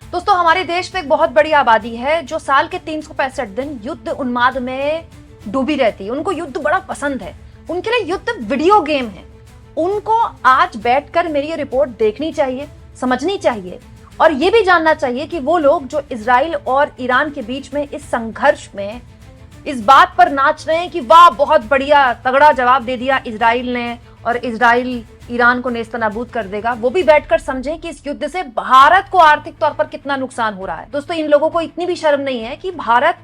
दोस्तों, हमारे देश में एक बहुत बड़ी आबादी है जो साल के 365 दिन युद्ध उन्माद में डूबी रहती है। उनको युद्ध बड़ा पसंद है, उनके लिए युद्ध वीडियो गेम है। उनको आज बैठकर मेरी ये रिपोर्ट देखनी चाहिए, समझनी चाहिए और ये भी जानना चाहिए कि वो लोग जो इजराइल और ईरान के बीच में इस संघर्ष में इस बात पर नाच रहे हैं कि वाह बहुत बढ़िया तगड़ा जवाब दे दिया इजराइल ने और इजराइल ईरान को नेस्तनाबूद कर देगा, वो भी बैठकर समझें कि इस युद्ध से भारत को आर्थिक तौर पर कितना नुकसान हो रहा है। दोस्तों, इन लोगों को इतनी भी शर्म नहीं है कि भारत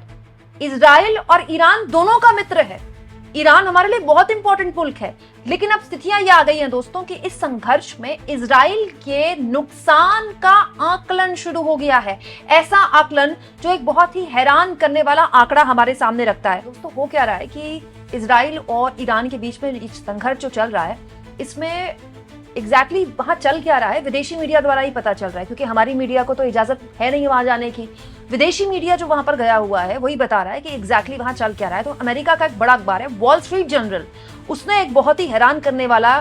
इजराइल और ईरान दोनों का मित्र है। ईरान हमारे लिए बहुत इंपॉर्टेंट मुल्क है, लेकिन अब स्थितियां ये आ गई हैं दोस्तों कि इस संघर्ष में इजराइल के नुकसान का आकलन शुरू हो गया है। ऐसा आकलन जो एक बहुत ही हैरान करने वाला आंकड़ा हमारे सामने रखता है। दोस्तों, हो क्या रहा है कि इजराइल और ईरान के बीच में संघर्ष जो चल रहा है, इसमें एग्जैक्टली वहां चल क्या रहा है विदेशी मीडिया द्वारा ही पता चल रहा है, क्योंकि हमारी मीडिया को तो इजाजत है नहीं वहां जाने की। विदेशी मीडिया जो वहां पर गया हुआ है वही बता रहा है कि एग्जैक्टली वहां चल क्या रहा है। तो अमेरिका का एक बड़ा अखबार है वॉल स्ट्रीट जर्नल, उसने एक बहुत ही हैरान करने वाला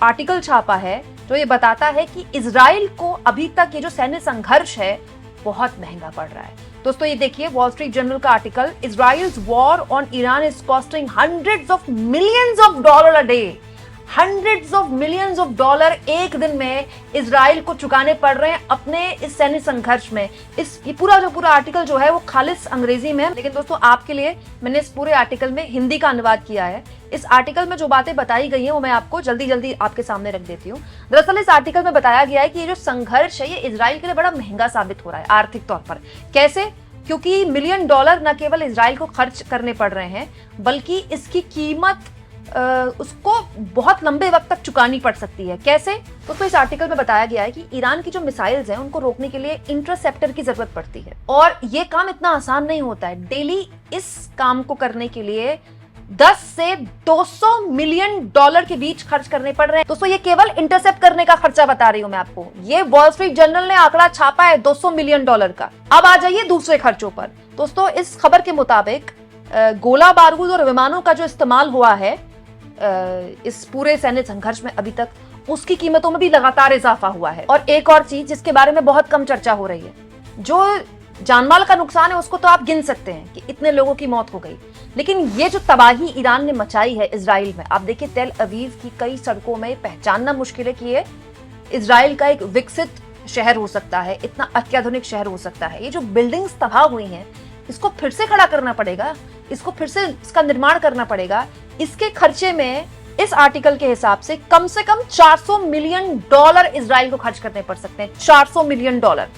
आर्टिकल छापा है जो ये बताता है कि इजराइल को अभी तक ये जो सैन्य संघर्ष है बहुत महंगा पड़ रहा है। दोस्तों, ये देखिए वॉल स्ट्रीट जर्नल का article, Israel's war on Iran is costing hundreds of millions of dollar a day. Hundreds of millions of dollar एक दिन में इजराइल को चुकाने पड़ रहे हैं अपने इस सैन्य संघर्ष में। ये पूरा आर्टिकल जो है वो खालिस अंग्रेजी में है, लेकिन दोस्तों आपके लिए मैंने इस पूरे आर्टिकल में हिंदी का अनुवाद किया है। इस आर्टिकल में जो बातें बताई गई हैं वो मैं आपको जल्दी आपके सामने रख देती हूँ। दरअसल इस आर्टिकल में बताया गया है कि ये जो संघर्ष है ये इजराइल के लिए बड़ा महंगा साबित हो रहा है आर्थिक तौर पर। कैसे? क्योंकि मिलियन डॉलर न केवल इजराइल को खर्च करने पड़ रहे हैं, बल्कि इसकी कीमत उसको बहुत लंबे वक्त तक चुकानी पड़ सकती है। कैसे? तो इस आर्टिकल में बताया गया है कि ईरान की जो मिसाइल्स हैं उनको रोकने के लिए इंटरसेप्टर की जरूरत पड़ती है और ये काम इतना आसान नहीं होता है। डेली इस काम को करने के लिए 10 से 200 मिलियन डॉलर के बीच खर्च करने पड़ रहे हैं। दोस्तों, ये केवल इंटरसेप्ट करने का खर्चा बता रही हूं मैं आपको। ये वॉल स्ट्रीट जर्नल ने आंकड़ा छापा है 200 मिलियन डॉलर का। अब आ जाइए दूसरे खर्चों पर। दोस्तों, इस खबर के मुताबिक गोला बारूद और विमानों का जो इस्तेमाल हुआ है इस पूरे सैन्य संघर्ष में अभी तक, उसकी कीमतों में भी लगातार इजाफा हुआ है। और एक और चीज जिसके बारे में बहुत कम चर्चा हो रही है, जो जानमाल का नुकसान है उसको तो आप गिन सकते हैं कि इतने लोगों की मौत हो गई, लेकिन ये जो तबाही ईरान ने मचाई है इजराइल में, आप देखिए तेल अवीव की कई सड़कों में पहचानना मुश्किल है कि ये इजराइल का एक विकसित शहर हो सकता है, इतना अत्याधुनिक शहर हो सकता है। ये जो बिल्डिंग्स तबाह हुई हैं इसको फिर से खड़ा करना पड़ेगा, इसको फिर से इसका निर्माण करना पड़ेगा। इसके खर्चे में इस आर्टिकल के हिसाब से कम 400 मिलियन डॉलर इजराइल को खर्च करने पड़ सकते हैं। 400 मिलियन डॉलर,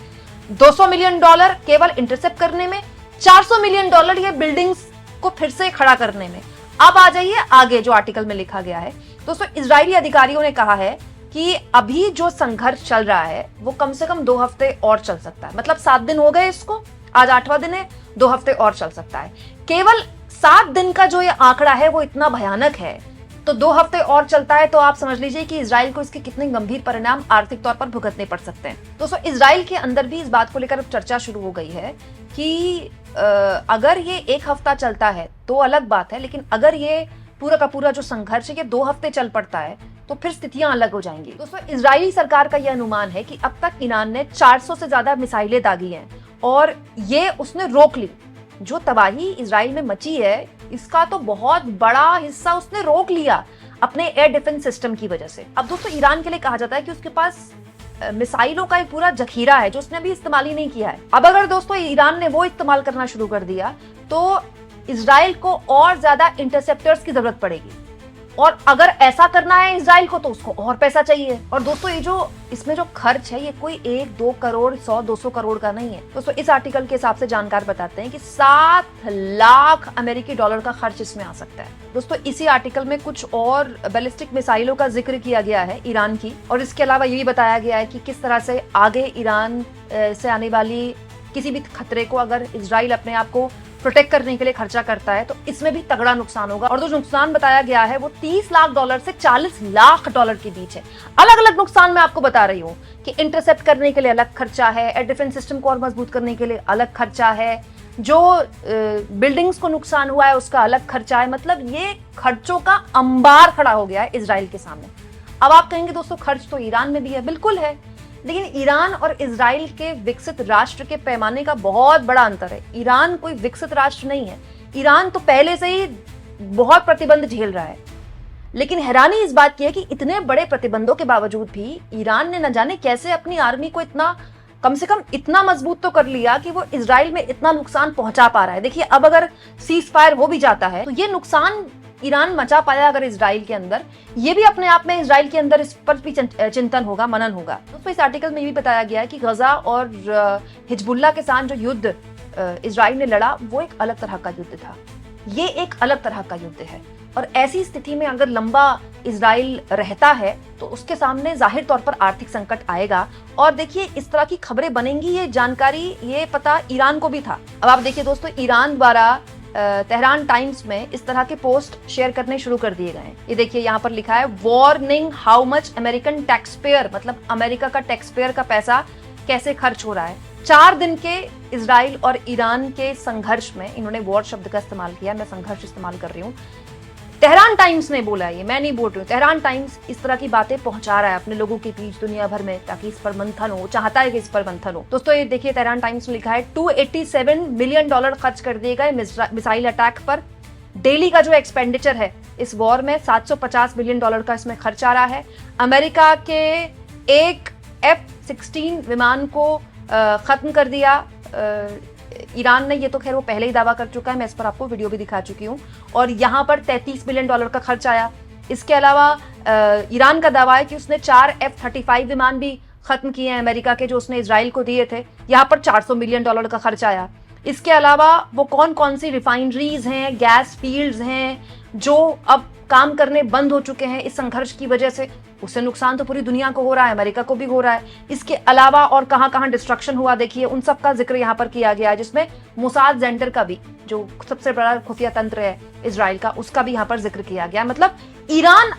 200 मिलियन डॉलर केवल इंटरसेप्ट करने में, 400 मिलियन डॉलर ये बिल्डिंग्स को फिर से खड़ा करने में। अब आ जाइए आगे जो आर्टिकल में लिखा गया है। दोस्तों, इजरायली अधिकारियों ने कहा है कि अभी जो संघर्ष चल रहा है वो कम से कम 2 हफ्ते और चल सकता है। मतलब 7 दिन हो गए इसको, आज 8वां दिन है, 2 हफ्ते और चल सकता है। केवल 7 दिन का जो ये आंकड़ा है वो इतना भयानक है, तो 2 हफ्ते और चलता है तो आप समझ लीजिए कि इजराइल को इसके कितने गंभीर परिणाम आर्थिक तौर पर भुगतने पड़ सकते हैं। दोस्तों, इजराइल के अंदर भी इस बात को लेकर चर्चा शुरू हो गई है कि अगर ये 1 हफ्ता चलता है तो अलग बात है, लेकिन अगर ये पूरा का पूरा जो संघर्ष है ये 2 हफ्ते चल पड़ता है तो फिर स्थितियां अलग हो जाएंगी। दोस्तों, इजरायली सरकार का यह अनुमान है कि अब तक ईरान ने 400 से ज्यादा मिसाइलें दागी हैं और ये उसने रोक ली। जो तबाही इजराइल में मची है इसका तो बहुत बड़ा हिस्सा उसने रोक लिया अपने एयर डिफेंस सिस्टम की वजह से। अब दोस्तों, ईरान के लिए कहा जाता है कि उसके पास मिसाइलों का एक पूरा जखीरा है जो उसने अभी इस्तेमाल ही नहीं किया है। अब अगर दोस्तों ईरान ने वो इस्तेमाल करना शुरू कर दिया तो इजराइल को और ज्यादा इंटरसेप्टर्स की जरूरत पड़ेगी, और अगर ऐसा करना है इजराइल को तो उसको और पैसा चाहिए। और दोस्तों, ये जो इसमें जो खर्च है ये कोई 1-2 करोड़ 100-200 करोड़ का नहीं है। दोस्तों, इस आर्टिकल के हिसाब से जानकार बताते हैं कि 7 लाख अमेरिकी डॉलर का खर्च इसमें आ सकता है। दोस्तों, इसी आर्टिकल में कुछ और बैलिस्टिक मिसाइलों का जिक्र किया गया है ईरान की, और इसके अलावा ये भी बताया गया है कि किस तरह से आगे ईरान से आने वाली किसी भी खतरे को अगर इजराइल अपने आप को प्रोटेक्ट करने के लिए खर्चा करता है तो इसमें भी तगड़ा नुकसान होगा। और जो नुकसान बताया गया है वो 30 लाख डॉलर से 40 लाख डॉलर के बीच है। अलग अलग नुकसान मैं आपको बता रही हूँ कि इंटरसेप्ट करने के लिए अलग खर्चा है, एयर डिफेंस सिस्टम को और मजबूत करने के लिए अलग खर्चा है, जो बिल्डिंग्स को नुकसान हुआ है उसका अलग खर्चा है। मतलब ये खर्चों का अंबार खड़ा हो गया है इजराइल के सामने। अब आप कहेंगे दोस्तों खर्च तो ईरान में भी है, बिल्कुल है, लेकिन ईरान और इजराइल के विकसित राष्ट्र के पैमाने का बहुत बड़ा अंतर है। ईरान कोई विकसित राष्ट्र नहीं है, ईरान तो पहले से ही बहुत प्रतिबंध झेल रहा है। लेकिन हैरानी इस बात की है कि इतने बड़े प्रतिबंधों के बावजूद भी ईरान ने न जाने कैसे अपनी आर्मी को इतना, कम से कम इतना मजबूत तो कर लिया कि वो इजराइल में इतना नुकसान पहुंचा पा रहा है। देखिए, अब अगर सीज फायर हो भी जाता है तो ये नुकसान ईरान मचा पाया अगर इजराइल के अंदर, ये भी अपने आप में इजराइल के अंदर इस पर भी चिंतन होगा, मनन होगा। तो इस आर्टिकल में ये भी बताया गया है कि गजा और हिजबुल्लाह के साथ जो युद्ध इजराइल ने लड़ा वो एक अलग तरह का युद्ध था, ये एक अलग तरह का युद्ध है। और ऐसी स्थिति में अगर लंबा इजराइल रहता है तो उसके सामने जाहिर तौर पर आर्थिक संकट आएगा। और देखिए, इस तरह की खबरें बनेंगी, ये जानकारी, ये पता ईरान को भी था। अब आप देखिए दोस्तों, ईरान द्वारा तेहरान टाइम्स में इस तरह के पोस्ट शेयर करने शुरू कर दिए गए हैं। ये देखिए, यहाँ पर लिखा है warning how much American tax payer, मतलब अमेरिका का टैक्स पेयर का पैसा कैसे खर्च हो रहा है। 4 दिन के इजराइल और ईरान के संघर्ष में, इन्होंने वॉर शब्द का इस्तेमाल किया, मैं संघर्ष इस्तेमाल कर रही हूँ। तेहरान टाइम्स ने बोला, ये मैं नहीं बोल रही हूँ, तेहरान टाइम्स इस तरह की बातें पहुंचा रहा है अपने लोगों के बीच दुनिया भर में, ताकि इस पर मंथन हो, चाहता है कि इस पर मंथन हो। दोस्तों ये देखिए, तेहरान टाइम्स ने लिखा है $287 मिलियन खर्च कर दिए गए मिसाइल अटैक पर। डेली का जो एक्सपेंडिचर है इस वॉर में $750 मिलियन का इसमें खर्च आ रहा है। अमेरिका के एक F-16 विमान को खत्म कर दिया ईरान ने, ये तो खैर वो पहले ही दावा कर चुका है, मैं इस पर आपको वीडियो भी दिखा चुकी हूँ। और यहाँ पर $33 मिलियन का खर्च आया। इसके अलावा ईरान का दावा है कि उसने 4 F-35 विमान भी खत्म किए हैं अमेरिका के, जो उसने इजराइल को दिए थे, यहाँ पर $400 मिलियन का खर्च आया। इसके अलावा वो कौन कौन सी रिफाइनरीज हैं, गैस फील्ड्स हैं जो अब काम करने बंद हो चुके हैं इस संघर्ष की वजह से, उससे नुकसान तो पूरी दुनिया को हो रहा है, अमेरिका को भी हो रहा है। इसके अलावा और कहां कहां डिस्ट्रक्शन हुआ देखिए, उन सब का जिक्र यहाँ पर किया गया है, जिसमें मोसाद सेंटर का भी, जो सबसे बड़ा खुफिया तंत्र है इजराइल का, उसका भी यहाँ पर जिक्र किया गया। मतलब ईरान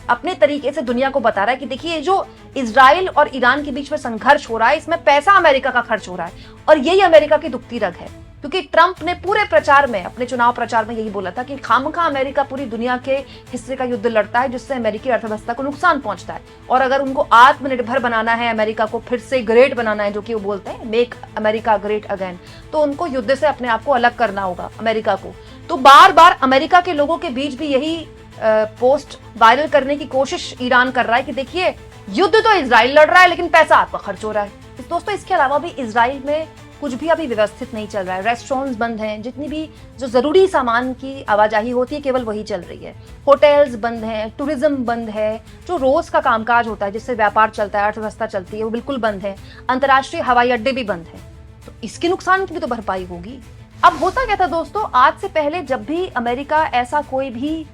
अपने तरीके से दुनिया को बता रहा है कि देखिए, जो इजराइल और ईरान के बीच में संघर्ष हो रहा है, इसमें पैसा अमेरिका का खर्च हो रहा है। और यही अमेरिका की दुखती रग है, क्योंकि ट्रंप ने पूरे प्रचार में, अपने चुनाव प्रचार में यही बोला था कि खामखा अमेरिका पूरी दुनिया के हिस्से का युद्ध लड़ता है, जिससे अमेरिकी अर्थव्यवस्था को नुकसान पहुंचता है। और अगर उनको आत्मनिर्भर बनाना है, अमेरिका को फिर से ग्रेट बनाना है, जो कि वो बोलते हैं मेक अमेरिका ग्रेट अगेन, तो उनको युद्ध से अपने आप को अलग करना होगा, अमेरिका को। तो बार बार अमेरिका के लोगों के बीच भी यही पोस्ट वायरल करने की कोशिश ईरान कर रहा है कि देखिए, युद्ध तो इजराइल लड़ रहा है लेकिन पैसा आपका खर्च हो रहा है। दोस्तों इसके अलावा भी इजराइल में कुछ भी अभी व्यवस्थित नहीं चल रहा है। रेस्टोरेंट्स बंद हैं, जितनी भी जो जरूरी सामान की आवाजाही होती है केवल वही चल रही है। होटल्स बंद हैं, टूरिज्म बंद है, जो रोज का कामकाज होता है जिससे व्यापार चलता है, अर्थव्यवस्था चलती है, वो बिल्कुल बंद है। अंतर्राष्ट्रीय हवाई अड्डे भी बंद हैं, तो इसके नुकसान की भी तो भरपाई होगी। अब होता क्या था दोस्तों, आज से पहले जब भी अमेरिका ऐसा कोई भी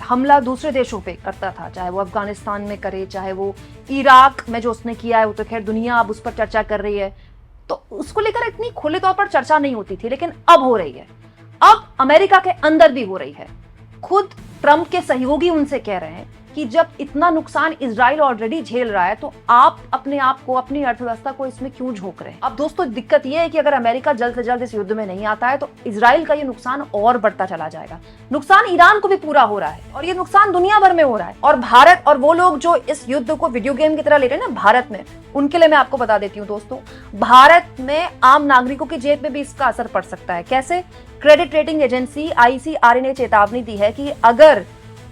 हमला दूसरे देशों पे करता था, चाहे वो अफगानिस्तान में करे, चाहे वो इराक में जो उसने किया है, वो तो खैर दुनिया अब उस पर चर्चा कर रही है, तो उसको लेकर इतनी खुले तौर पर चर्चा नहीं होती थी, लेकिन अब हो रही है। अब अमेरिका के अंदर भी हो रही है। खुद ट्रंप के सहयोगी उनसे कह रहे हैं कि जब इतना नुकसान इजराइल ऑलरेडी झेल रहा है, तो आप अपने आप को, अपनी अर्थव्यवस्था को इसमें क्यों झोंक रहे हैं। अब दोस्तों दिक्कत यह है कि अगर अमेरिका जल्द से जल्द इस युद्ध में नहीं आता है तो इजराइल का ये नुकसान और बढ़ता चला जाएगा। नुकसान ईरान को भी पूरा हो रहा है और ये नुकसान दुनिया भर में हो रहा है। और भारत और वो लोग जो इस युद्ध को वीडियो गेम की तरह ले रहे हैं ना भारत में, उनके लिए मैं आपको बता देती हूँ दोस्तों, भारत में आम नागरिकों की जेब में भी इसका असर पड़ सकता है। कैसे? क्रेडिट रेटिंग एजेंसी ICRA ने चेतावनी दी है कि अगर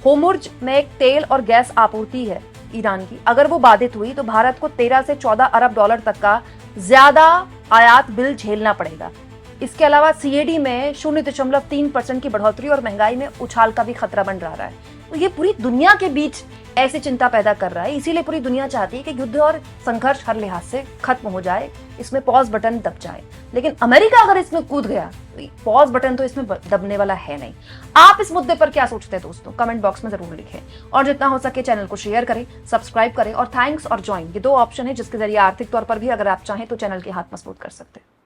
होर्मुज में एक तेल और गैस आपूर्ति है ईरान की, अगर वो बाधित हुई तो भारत को 13 से 14 अरब डॉलर तक का ज्यादा आयात बिल झेलना पड़ेगा। इसके अलावा CAD में 0.3% की बढ़ोतरी और महंगाई में उछाल का भी खतरा बन रहा है। तो ये पूरी दुनिया के बीच ऐसी चिंता पैदा कर रहा है। इसीलिए पूरी दुनिया चाहती है कि युद्ध और संघर्ष हर लिहाज से खत्म हो जाए, इसमें पॉज बटन दब जाए। लेकिन अमेरिका अगर इसमें कूद गया तो पॉज बटन तो इसमें दबने वाला है नहीं। आप इस मुद्दे पर क्या सोचते हैं दोस्तों? कमेंट बॉक्स में जरूर लिखें और जितना हो सके चैनल को शेयर करें, सब्सक्राइब करें और थैंक्स और ज्वाइन, ये 2 ऑप्शन है जिसके जरिए आर्थिक तौर पर भी अगर आप चाहें तो चैनल के हाथ मजबूत कर सकते हैं।